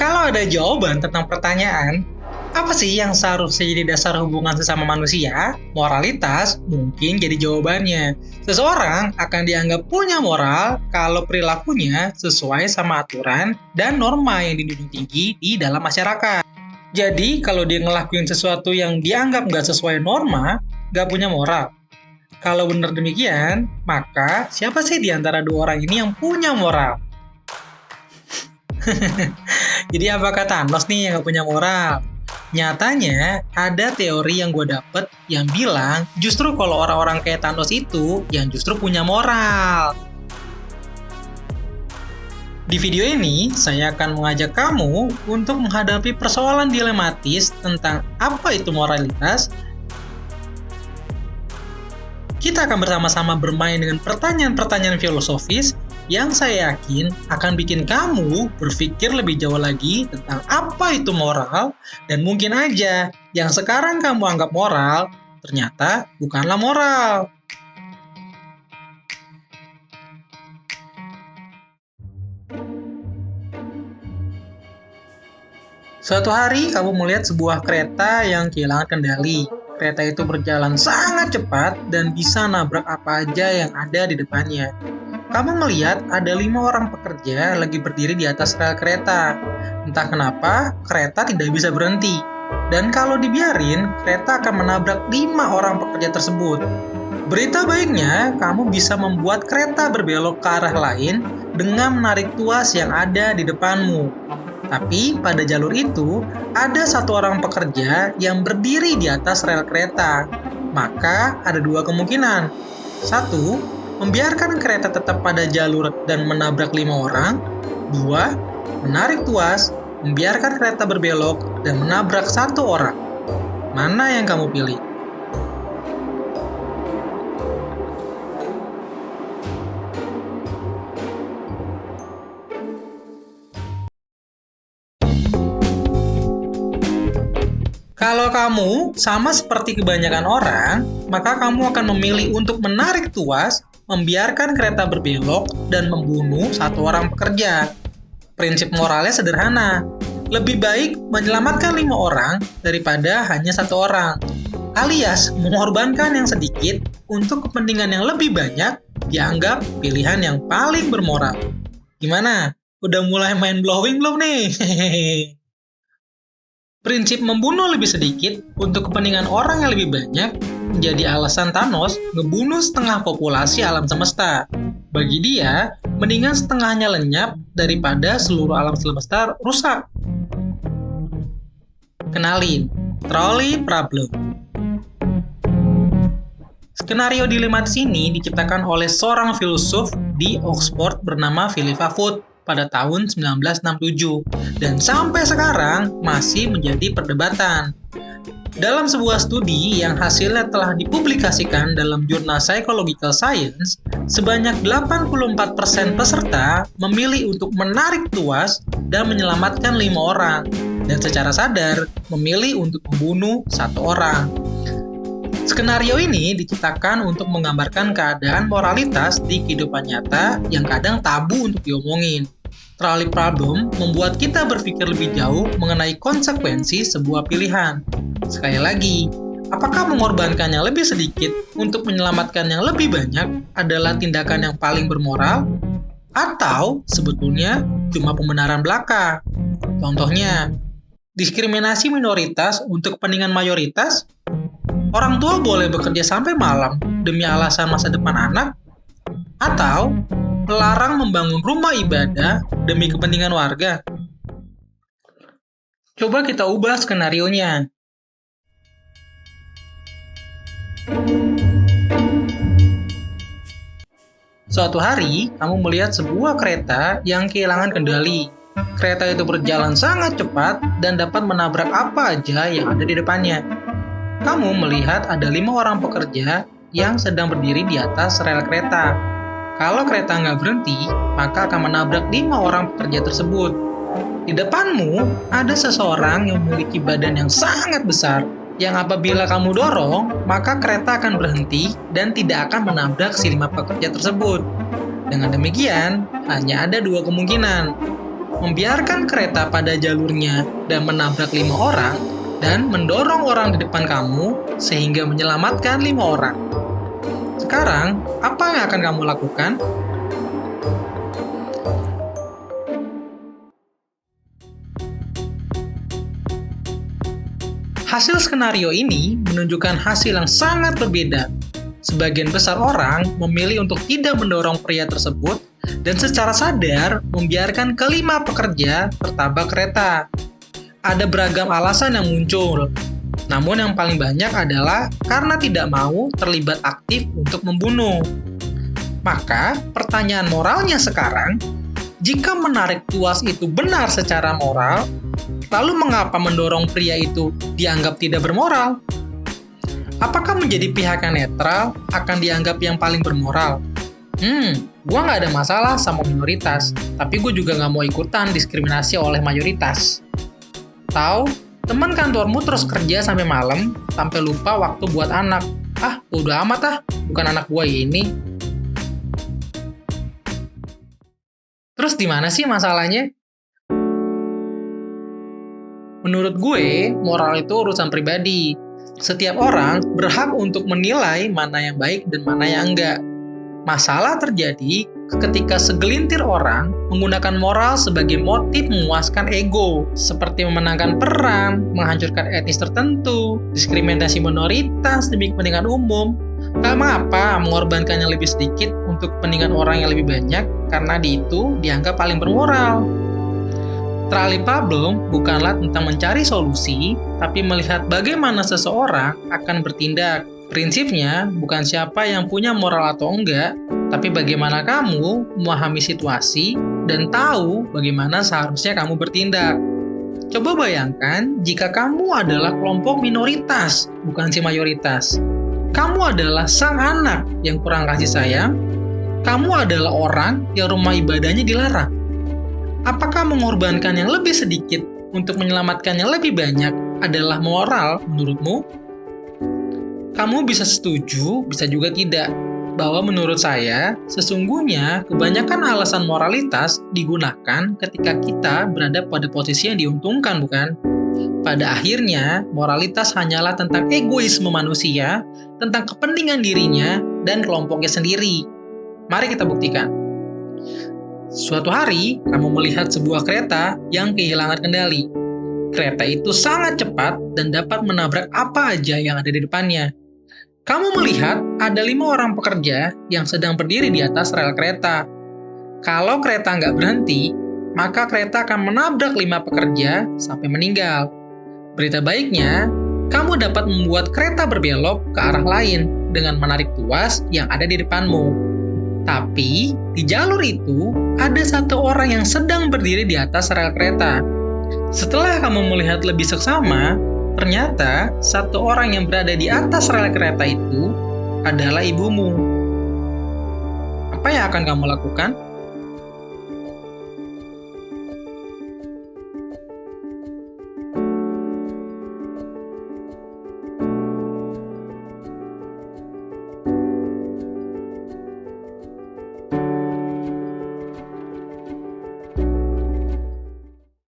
Kalau ada jawaban tentang pertanyaan, apa sih yang seharusnya jadi dasar hubungan sesama manusia? Moralitas mungkin jadi jawabannya. Seseorang akan dianggap punya moral kalau perilakunya sesuai sama aturan dan norma yang dijunjung tinggi di dalam masyarakat. Jadi, kalau dia ngelakuin sesuatu yang dianggap nggak sesuai norma, nggak punya moral. Kalau benar demikian, maka siapa sih di antara dua orang ini yang punya moral? Jadi apakah Thanos nih yang nggak punya moral? Nyatanya, ada teori yang gue dapet yang bilang justru kalau orang-orang kayak Thanos itu yang justru punya moral. Di video ini, saya akan mengajak kamu untuk menghadapi persoalan dilematis tentang apa itu moralitas. Kita akan bersama-sama bermain dengan pertanyaan-pertanyaan filosofis yang saya yakin akan bikin kamu berpikir lebih jauh lagi tentang apa itu moral, dan mungkin aja yang sekarang kamu anggap moral, ternyata bukanlah moral. Suatu hari, kamu melihat sebuah kereta yang kehilangan kendali. Kereta itu berjalan sangat cepat dan bisa nabrak apa aja yang ada di depannya. Kamu melihat ada 5 orang pekerja lagi berdiri di atas rel kereta. Entah kenapa, kereta tidak bisa berhenti. Dan kalau dibiarin, kereta akan menabrak 5 orang pekerja tersebut. Berita baiknya, kamu bisa membuat kereta berbelok ke arah lain dengan menarik tuas yang ada di depanmu. Tapi pada jalur itu, ada 1 orang pekerja yang berdiri di atas rel kereta. Maka ada 2 kemungkinan. 1, membiarkan kereta tetap pada jalur dan menabrak 5 orang. 2, menarik tuas, membiarkan kereta berbelok dan menabrak 1 orang. Mana yang kamu pilih? Kalau kamu sama seperti kebanyakan orang, maka kamu akan memilih untuk menarik tuas, membiarkan kereta berbelok, dan membunuh 1 orang pekerja. Prinsip moralnya sederhana. Lebih baik menyelamatkan 5 orang daripada hanya 1 orang. Alias, mengorbankan yang sedikit untuk kepentingan yang lebih banyak dianggap pilihan yang paling bermoral. Gimana? Udah mulai mind blowing belum nih? Prinsip membunuh lebih sedikit untuk kepentingan orang yang lebih banyak menjadi alasan Thanos ngebunuh setengah populasi alam semesta. Bagi dia, mendingan setengahnya lenyap daripada seluruh alam semesta rusak. Kenalin, trolley problem. Skenario dilematis ini diciptakan oleh seorang filsuf di Oxford bernama Philip Foot pada tahun 1967 dan sampai sekarang masih menjadi perdebatan. Dalam sebuah studi yang hasilnya telah dipublikasikan dalam jurnal Psychological Science, sebanyak 84% peserta memilih untuk menarik tuas dan menyelamatkan 5 orang, dan secara sadar memilih untuk membunuh 1 orang. Skenario ini diciptakan untuk menggambarkan keadaan moralitas di kehidupan nyata yang kadang tabu untuk diomongin. Trolley problem membuat kita berpikir lebih jauh mengenai konsekuensi sebuah pilihan. Sekali lagi, apakah mengorbankan yang lebih sedikit untuk menyelamatkan yang lebih banyak adalah tindakan yang paling bermoral? Atau sebetulnya cuma pembenaran belaka? Contohnya, diskriminasi minoritas untuk kepentingan mayoritas? Orang tua boleh bekerja sampai malam demi alasan masa depan anak? Atau melarang membangun rumah ibadah demi kepentingan warga? Coba kita ubah skenarionya. Suatu hari, kamu melihat sebuah kereta yang kehilangan kendali. Kereta itu berjalan sangat cepat dan dapat menabrak apa aja yang ada di depannya. Kamu melihat ada 5 orang pekerja yang sedang berdiri di atas rel kereta. Kalau kereta nggak berhenti, maka akan menabrak 5 orang pekerja tersebut. Di depanmu, ada seseorang yang memiliki badan yang sangat besar, yang apabila kamu dorong, maka kereta akan berhenti dan tidak akan menabrak si 5 pekerja tersebut. Dengan demikian, hanya ada 2 kemungkinan. membiarkan kereta pada jalurnya dan menabrak 5 orang, dan mendorong orang di depan kamu sehingga menyelamatkan 5 orang. Sekarang, apa yang akan kamu lakukan? Hasil skenario ini menunjukkan hasil yang sangat berbeda. Sebagian besar orang memilih untuk tidak mendorong pria tersebut dan secara sadar membiarkan kelima pekerja tertabrak kereta. Ada beragam alasan yang muncul, namun yang paling banyak adalah karena tidak mau terlibat aktif untuk membunuh. Maka, pertanyaan moralnya sekarang, jika menarik tuas itu benar secara moral, lalu mengapa mendorong pria itu dianggap tidak bermoral? Apakah menjadi pihak yang netral akan dianggap yang paling bermoral? Gue nggak ada masalah sama minoritas, tapi gue juga nggak mau ikutan diskriminasi oleh mayoritas. Tahu, teman kantormu terus kerja sampai malam, sampai lupa waktu buat anak. Udah amat bukan anak gue ini. Terus di mana sih masalahnya? Menurut gue, moral itu urusan pribadi. Setiap orang berhak untuk menilai mana yang baik dan mana yang enggak. Masalah terjadi ketika segelintir orang menggunakan moral sebagai motif memuaskan ego, seperti memenangkan perang, menghancurkan etnis tertentu, diskriminasi minoritas demi kepentingan umum. Gak mengapa mengorbankan yang lebih sedikit untuk kepentingan orang yang lebih banyak, karena itu dianggap paling bermoral. Trolley problem bukanlah tentang mencari solusi, tapi melihat bagaimana seseorang akan bertindak. Prinsipnya bukan siapa yang punya moral atau enggak, tapi bagaimana kamu memahami situasi dan tahu bagaimana seharusnya kamu bertindak. Coba bayangkan jika kamu adalah kelompok minoritas, bukan si mayoritas. Kamu adalah sang anak yang kurang kasih sayang. Kamu adalah orang yang rumah ibadahnya dilarang. Apakah mengorbankan yang lebih sedikit untuk menyelamatkan yang lebih banyak adalah moral menurutmu? Kamu bisa setuju, bisa juga tidak, bahwa menurut saya, sesungguhnya kebanyakan alasan moralitas digunakan ketika kita berada pada posisi yang diuntungkan, bukan? Pada akhirnya, moralitas hanyalah tentang egoisme manusia, tentang kepentingan dirinya dan kelompoknya sendiri. Mari kita buktikan. Suatu hari, kamu melihat sebuah kereta yang kehilangan kendali. Kereta itu sangat cepat dan dapat menabrak apa aja yang ada di depannya. Kamu melihat ada 5 orang pekerja yang sedang berdiri di atas rel kereta. Kalau kereta nggak berhenti, maka kereta akan menabrak 5 pekerja sampai meninggal. Berita baiknya, kamu dapat membuat kereta berbelok ke arah lain dengan menarik tuas yang ada di depanmu. Tapi, di jalur itu, ada satu orang yang sedang berdiri di atas rel kereta. Setelah kamu melihat lebih seksama, ternyata satu orang yang berada di atas rel kereta itu adalah ibumu. Apa yang akan kamu lakukan?